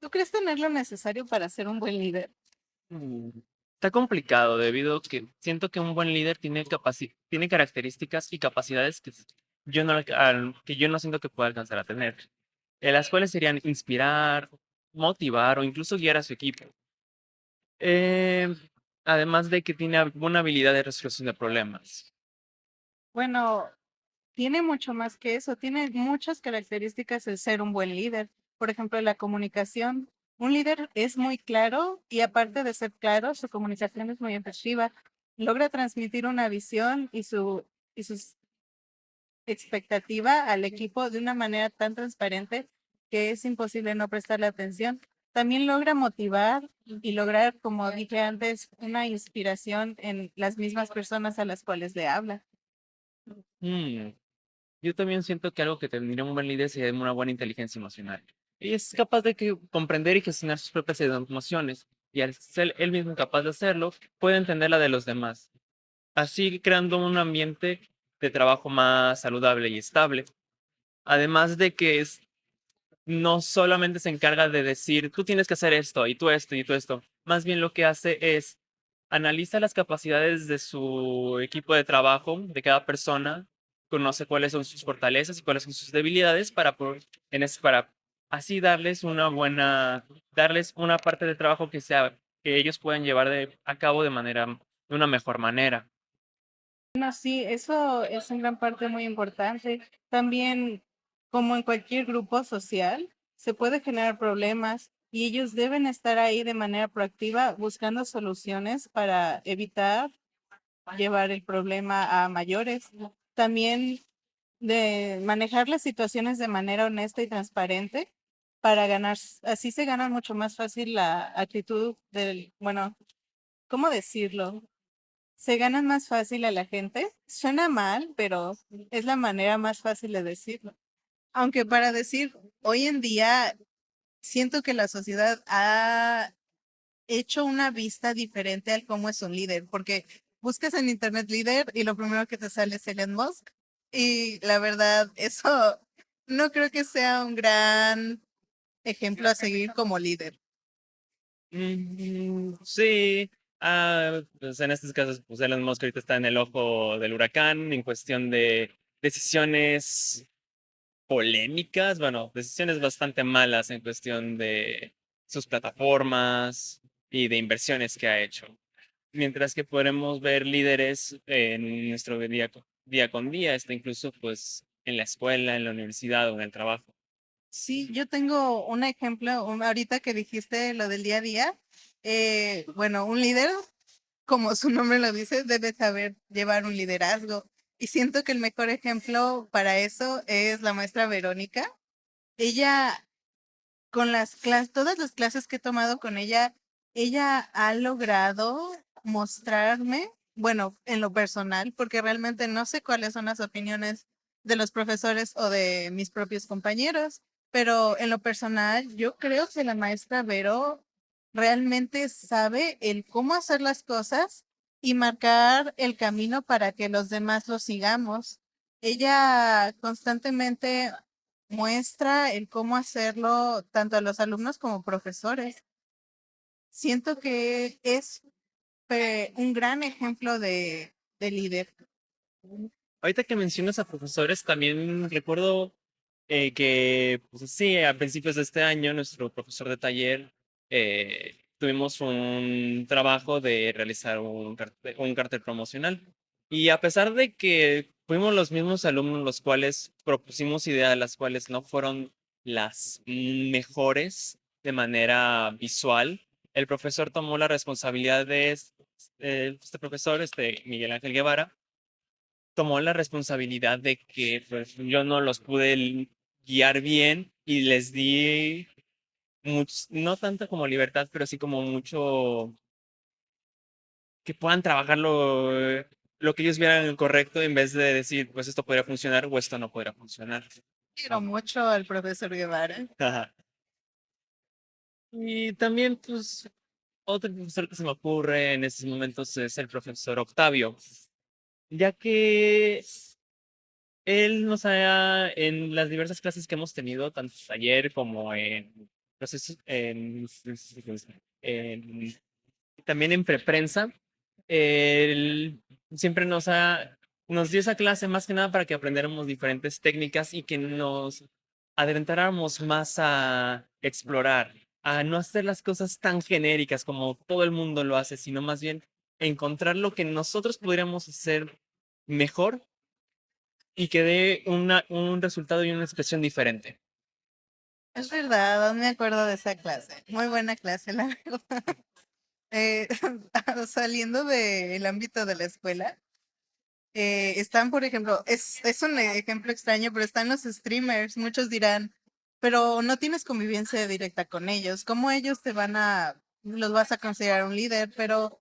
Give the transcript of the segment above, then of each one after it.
¿Tú crees tener lo necesario para ser un buen líder? Mm, Está complicado debido a que siento que un buen líder tiene características y capacidades que yo no siento que pueda alcanzar a tener, las cuales serían inspirar, motivar o incluso guiar a su equipo. Eh, Además de que tiene una habilidad de resolución de problemas. Bueno, tiene mucho más que eso, tiene muchas características el ser un buen líder. Por ejemplo, la comunicación. Un líder es muy claro y aparte de ser claro, su comunicación es muy efectiva. Logra transmitir una visión y sus expectativa al equipo de una manera tan transparente que es imposible no prestarle atención. También logra motivar y lograr, como dije antes, una inspiración en las mismas personas a las cuales le habla. Mm, Yo también siento que algo que tendría un buen líder sería una buena inteligencia emocional. Y es capaz de comprender y gestionar sus propias emociones. Y al ser él mismo capaz de hacerlo, puede entender la de los demás. Así creando un ambiente de trabajo más saludable y estable. Además de que no solamente se encarga de decir, tú tienes que hacer esto, y tú esto, y tú esto. Más bien lo que hace es analiza las capacidades de su equipo de trabajo, de cada persona, conoce cuáles son sus fortalezas y cuáles son sus debilidades para así darles una parte de trabajo que ellos puedan llevar a cabo de una mejor manera. No, sí, eso es en gran parte muy importante. También, como en cualquier grupo social, se puede generar problemas y ellos deben estar ahí de manera proactiva buscando soluciones para evitar llevar el problema a mayores. También de manejar las situaciones de manera honesta y transparente para ganar, así se gana mucho más fácil la actitud del, bueno, ¿cómo decirlo? Se ganan más fácil a la gente. Suena mal, pero es la manera más fácil de decirlo. Aunque para decir, hoy en día siento que la sociedad ha hecho una vista diferente al cómo es un líder, porque buscas en internet líder y lo primero que te sale es Elon Musk. Y la verdad, eso no creo que sea un gran ejemplo a seguir como líder. Sí, pues en estos casos, pues Elon Musk ahorita está en el ojo del huracán en cuestión de decisiones polémicas, bueno, decisiones bastante malas en cuestión de sus plataformas y de inversiones que ha hecho. Mientras que podremos ver líderes en nuestro día con día, está incluso pues en la escuela, en la universidad o en el trabajo. Sí, yo tengo un ejemplo, ahorita que dijiste lo del día a día. Bueno, un líder, como su nombre lo dice, debe saber llevar un liderazgo. Y siento que el mejor ejemplo para eso es la maestra Verónica. Ella, con todas las clases que he tomado con ella ha logrado mostrarme, bueno, en lo personal, porque realmente no sé cuáles son las opiniones de los profesores o de mis propios compañeros, pero en lo personal, yo creo que la maestra Vero realmente sabe el cómo hacer las cosas y marcar el camino para que los demás lo sigamos. Ella constantemente muestra el cómo hacerlo tanto a los alumnos como profesores. Siento que es un gran ejemplo de líder. Ahorita que mencionas a profesores, también recuerdo que, pues sí, a principios de este año, nuestro profesor de taller tuvimos un trabajo de realizar un cartel promocional. Y a pesar de que fuimos los mismos alumnos los cuales propusimos ideas, las cuales no fueron las mejores de manera visual, el profesor tomó la responsabilidad este profesor, este Miguel Ángel Guevara tomó la responsabilidad de que pues, yo no los pude guiar bien y les di no tanto como libertad, pero sí como mucho que puedan trabajar lo que ellos vieran correcto en vez de decir, pues esto podría funcionar o esto no podría funcionar. Quiero mucho al profesor Guevara. Ajá. Y también, pues, otro profesor que se me ocurre en estos momentos es el profesor Octavio, ya que él en las diversas clases que hemos tenido, tanto ayer como en procesos, también en preprensa, él siempre nos dio esa clase más que nada para que aprendiéramos diferentes técnicas y que nos adentráramos más a explorar, a no hacer las cosas tan genéricas como todo el mundo lo hace, sino más bien encontrar lo que nosotros podríamos hacer mejor y que dé un resultado y una expresión diferente. Es verdad, aún me acuerdo de esa clase. Muy buena clase, la verdad. Eh, saliendo del ámbito de la escuela, están, por ejemplo, es un ejemplo extraño, pero están los streamers. Muchos dirán, pero no tienes convivencia directa con ellos. ¿Cómo ellos los vas a considerar un líder? Pero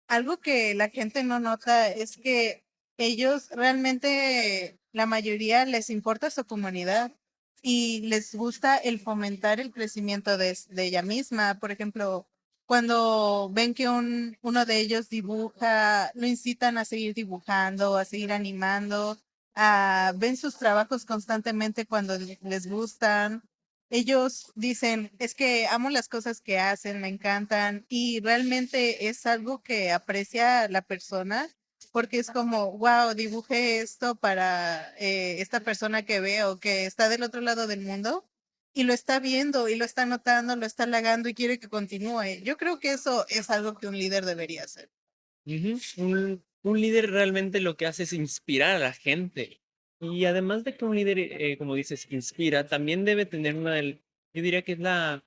algo que la gente no nota es que ellos realmente, la mayoría les importa su comunidad y les gusta el fomentar el crecimiento de ella misma. Por ejemplo, cuando ven que uno de ellos dibuja, lo incitan a seguir dibujando, a seguir animando, ven sus trabajos constantemente cuando les gustan. Ellos dicen, es que amo las cosas que hacen, me encantan y realmente es algo que aprecia la persona porque es como, wow, dibujé esto para esta persona que veo que está del otro lado del mundo y lo está viendo y lo está notando, lo está halagando y quiere que continúe. Yo creo que eso es algo que un líder debería hacer. Ujú. Un líder realmente lo que hace es inspirar a la gente. Y además de que un líder, como dices, inspira, también debe tener yo diría que es la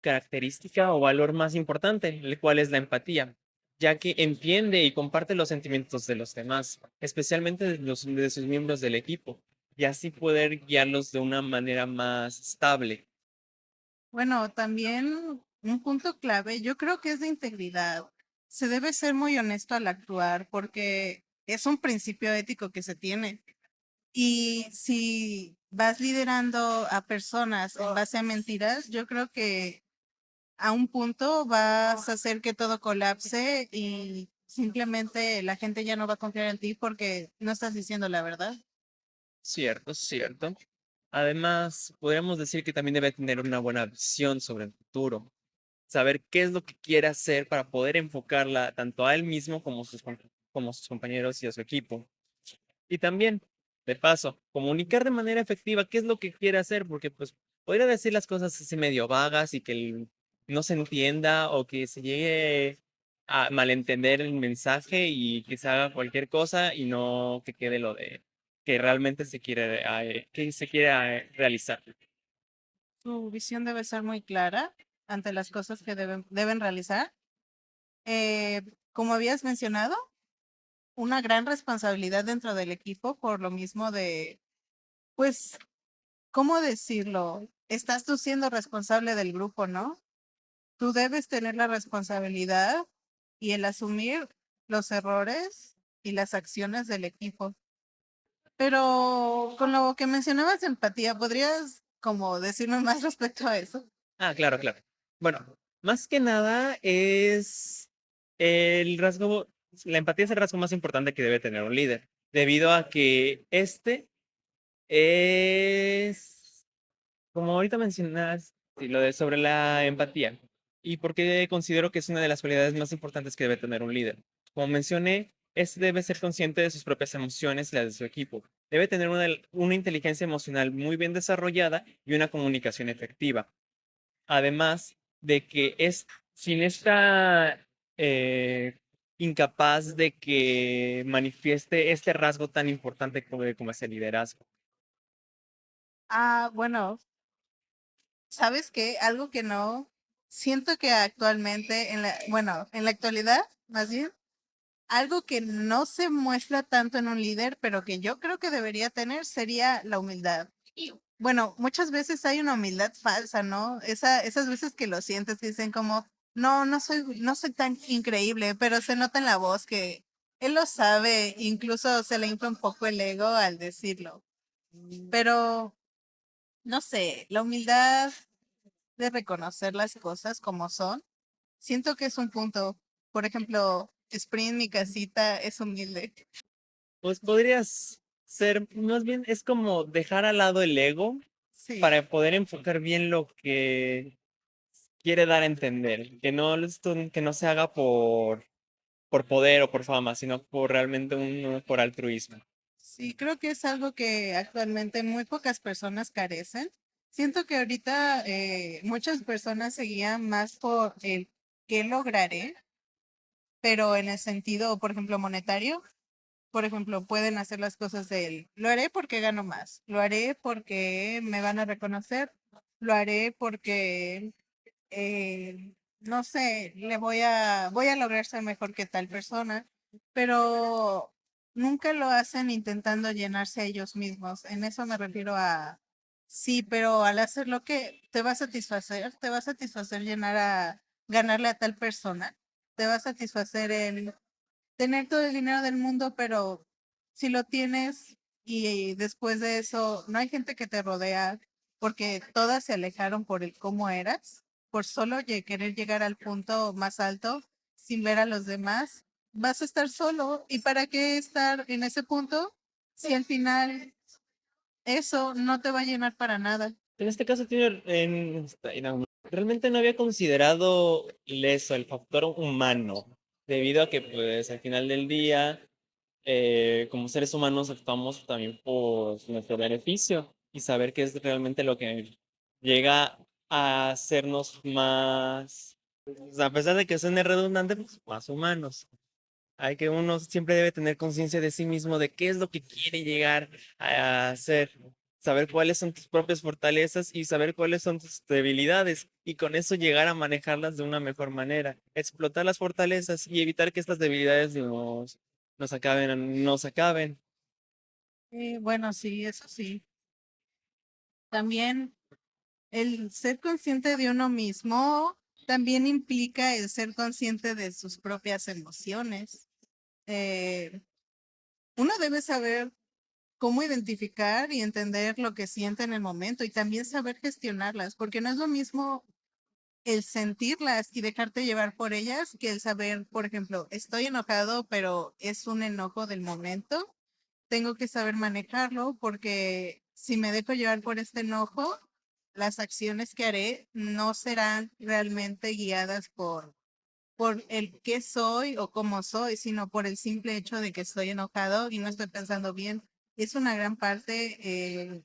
característica o valor más importante, el cual es la empatía, ya que entiende y comparte los sentimientos de los demás, especialmente de sus miembros del equipo, y así poder guiarlos de una manera más estable. Bueno, también un punto clave, yo creo que es de integridad. Se debe ser muy honesto al actuar porque es un principio ético que se tiene. Y si vas liderando a personas en base a mentiras, yo creo que a un punto vas a hacer que todo colapse y simplemente la gente ya no va a confiar en ti porque no estás diciendo la verdad. Cierto, cierto. Además, podríamos decir que también debe tener una buena visión sobre el futuro, saber qué es lo que quiere hacer para poder enfocarla tanto a él mismo como como a sus compañeros y a su equipo. Y también, de paso, comunicar de manera efectiva qué es lo que quiere hacer, porque pues podría decir las cosas así medio vagas y que no se entienda o que se llegue a malentender el mensaje y que se haga cualquier cosa y no que quede lo de que realmente se quiere realizar. Tu visión debe ser muy clara ante las cosas que deben realizar. Eh, como habías mencionado, una gran responsabilidad dentro del equipo por lo mismo de, pues, ¿cómo decirlo? Estás tú siendo responsable del grupo, ¿no? Tú debes tener la responsabilidad y el asumir los errores y las acciones del equipo. Pero con lo que mencionabas de empatía, ¿podrías como decirme más respecto a eso? Ah, claro, claro. Bueno, más que nada es el rasgo, la empatía es el rasgo más importante que debe tener un líder, debido a que este es, como ahorita mencionas, sí, lo de sobre la empatía, y porque considero que es una de las cualidades más importantes que debe tener un líder. Como mencioné, este debe ser consciente de sus propias emociones y las de su equipo. Debe tener una inteligencia emocional muy bien desarrollada y una comunicación efectiva. Además de que sin esta eh, incapaz de que manifieste este rasgo tan importante como es el liderazgo. Bueno, ¿sabes qué? Algo que no siento que actualmente, bueno, en la actualidad, más bien, algo que no se muestra tanto en un líder, pero que yo creo que debería tener sería la humildad. Bueno, muchas veces hay una humildad falsa, ¿no? Esas veces que lo sientes, que dicen como, no, no soy tan increíble, pero se nota en la voz que él lo sabe, incluso se le infla un poco el ego al decirlo. Pero, no sé, la humildad de reconocer las cosas como son, siento que es un punto. Por ejemplo, Sprint, mi casita, es humilde. Pues podrías ser, más bien es como dejar al lado el ego Sí. para poder enfocar bien lo que quiere dar a entender, que no se haga por poder o por fama, sino por realmente por altruismo. Sí, creo que es algo que actualmente muy pocas personas carecen. Siento que ahorita muchas personas se guían más por el qué lograré, pero en el sentido, por ejemplo, monetario. Por ejemplo, pueden hacer las cosas lo haré porque gano más, lo haré porque me van a reconocer, lo haré porque, no sé, voy a lograr ser mejor que tal persona, pero nunca lo hacen intentando llenarse a ellos mismos. En eso me refiero a, sí, pero al hacerlo que te va a satisfacer ganarle a tal persona, te va a satisfacer el tener todo el dinero del mundo, pero si lo tienes y después de eso no hay gente que te rodea porque todas se alejaron por el cómo eras, por solo querer llegar al punto más alto sin ver a los demás, vas a estar solo. ¿Y para qué estar en ese punto si al final eso no te va a llenar para nada? En este caso, realmente no había considerado eso, el factor humano, debido a que, pues, al final del día, como seres humanos actuamos también por nuestro beneficio y saber qué es realmente lo que llega a hacernos más, o sea, a pesar de que suene redundante, pues, más humanos. Hay que uno siempre debe tener conciencia de sí mismo, de qué es lo que quiere llegar a hacer, saber cuáles son tus propias fortalezas y saber cuáles son tus debilidades y con eso llegar a manejarlas de una mejor manera, explotar las fortalezas y evitar que estas debilidades nos acaben. Bueno, sí, eso sí. También el ser consciente de uno mismo también implica el ser consciente de sus propias emociones. Eh, Uno debe saber cómo identificar y entender lo que siente en el momento y también saber gestionarlas, porque no es lo mismo el sentirlas y dejarte llevar por ellas que el saber, por ejemplo, estoy enojado, pero es un enojo del momento. Tengo que saber manejarlo porque si me dejo llevar por este enojo, las acciones que haré no serán realmente guiadas por el qué soy o cómo soy, sino por el simple hecho de que estoy enojado y no estoy pensando bien. Es una gran parte,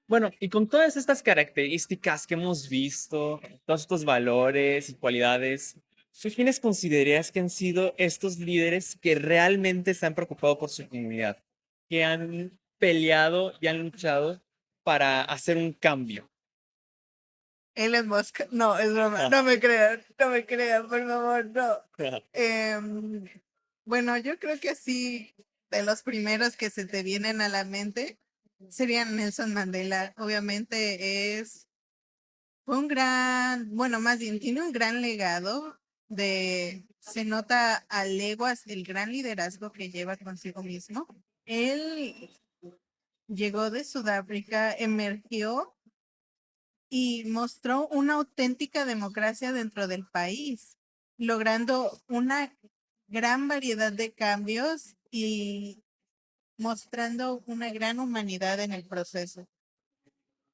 Bueno, y con todas estas características que hemos visto, todos estos valores y cualidades, ¿tú quiénes consideras que han sido estos líderes que realmente se han preocupado por su comunidad, que han peleado y han luchado para hacer un cambio? Elon Musk. No, es broma. Ah, No me crean, no me crean, por favor, no. Em, bueno, yo creo que sí, de los primeros que se te vienen a la mente serían Nelson Mandela. Obviamente fue un gran, bueno, más bien tiene un gran legado se nota a leguas el gran liderazgo que lleva consigo mismo. Él llegó de Sudáfrica, emergió y mostró una auténtica democracia dentro del país, logrando una gran variedad de cambios y mostrando una gran humanidad en el proceso.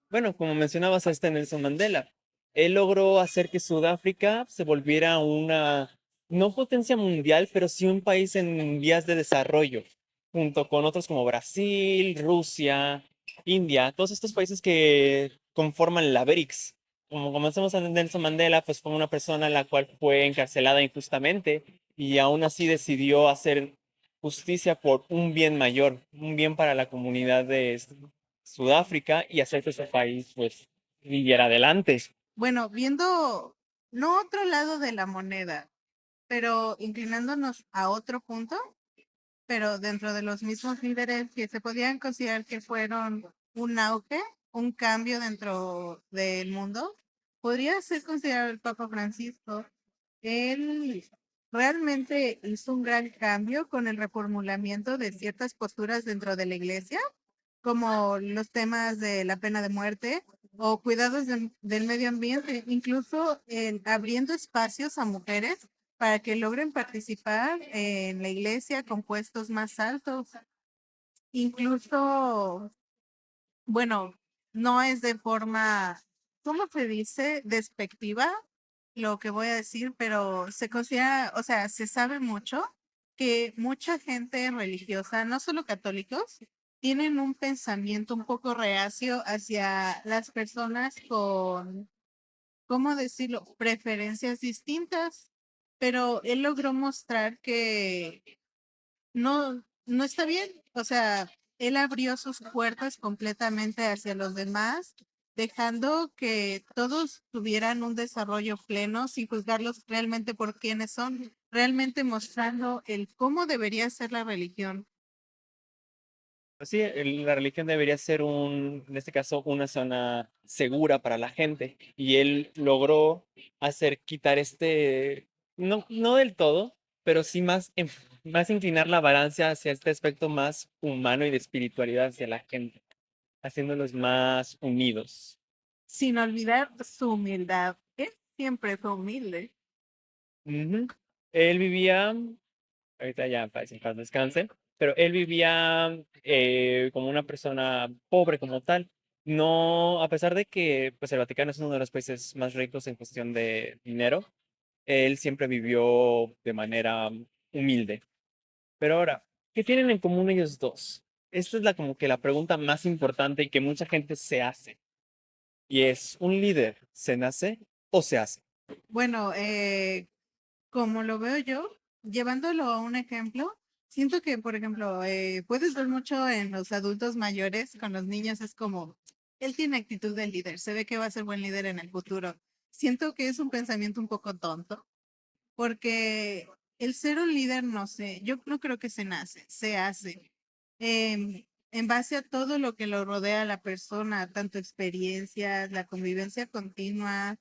Bueno, como mencionabas a este Nelson Mandela, él logró hacer que Sudáfrica se volviera una, no potencia mundial, pero sí un país en vías de desarrollo, junto con otros como Brasil, Rusia, India, todos estos países que conforman la BRICS. Como comenzamos a Nelson Mandela, pues fue una persona la cual fue encarcelada injustamente y aún así decidió hacer justicia por un bien mayor, un bien para la comunidad de Sudáfrica y hacer que ese país pues siguiera adelante. Bueno, viendo no otro lado de la moneda, pero inclinándonos a otro punto, pero dentro de los mismos líderes que se podían considerar que fueron un auge, un cambio dentro del mundo, podría ser considerado el Papa Francisco. Él realmente hizo un gran cambio con el reformulamiento de ciertas posturas dentro de la iglesia, como los temas de la pena de muerte o cuidados del medio ambiente, incluso abriendo espacios a mujeres para que logren participar en la iglesia con puestos más altos. Incluso, bueno, no es de forma, ¿cómo se dice? Despectiva lo que voy a decir, pero se considera, o sea, se sabe mucho que mucha gente religiosa, no solo católicos, tienen un pensamiento un poco reacio hacia las personas con, ¿cómo decirlo? Preferencias distintas, pero él logró mostrar que no está bien. O sea, él abrió sus puertas completamente hacia los demás, dejando que todos tuvieran un desarrollo pleno sin juzgarlos realmente por quiénes son, realmente mostrando el cómo debería ser la religión. Pues sí, la religión debería ser en este caso, una zona segura para la gente. Y él logró quitar no del todo, pero sí más inclinar la balanza hacia este aspecto más humano y de espiritualidad hacia la gente, haciéndolos más unidos. Sin olvidar su humildad. Él siempre fue humilde. Ujú. Él vivía, ahorita ya parece en paz descanse, pero él vivía como una persona pobre como tal. No, a pesar de que pues, el Vaticano es uno de los países más ricos en cuestión de dinero, él siempre vivió de manera humilde. Pero ahora, ¿qué tienen en común ellos dos? Esta es como que la pregunta más importante y que mucha gente se hace. Y es, ¿un líder se nace o se hace? Bueno, como lo veo yo, llevándolo a un ejemplo, siento que, por ejemplo, puedes ver mucho en los adultos mayores, con los niños es como, él tiene actitud de líder, se ve que va a ser buen líder en el futuro. Siento que es un pensamiento un poco tonto, porque el ser un líder, no sé, yo no creo que se nace, se hace. En base a todo lo que lo rodea a la persona, tanto experiencias, la convivencia continua,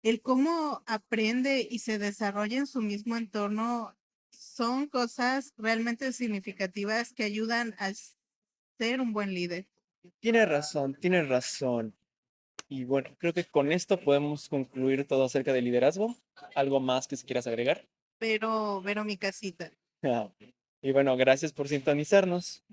el cómo aprende y se desarrolla en su mismo entorno son cosas realmente significativas que ayudan a ser un buen líder. Tienes razón, tienes razón. Y bueno, creo que con esto podemos concluir todo acerca del liderazgo. ¿Algo más que si quieras agregar? Pero mi casita. Y bueno, gracias por sintonizarnos.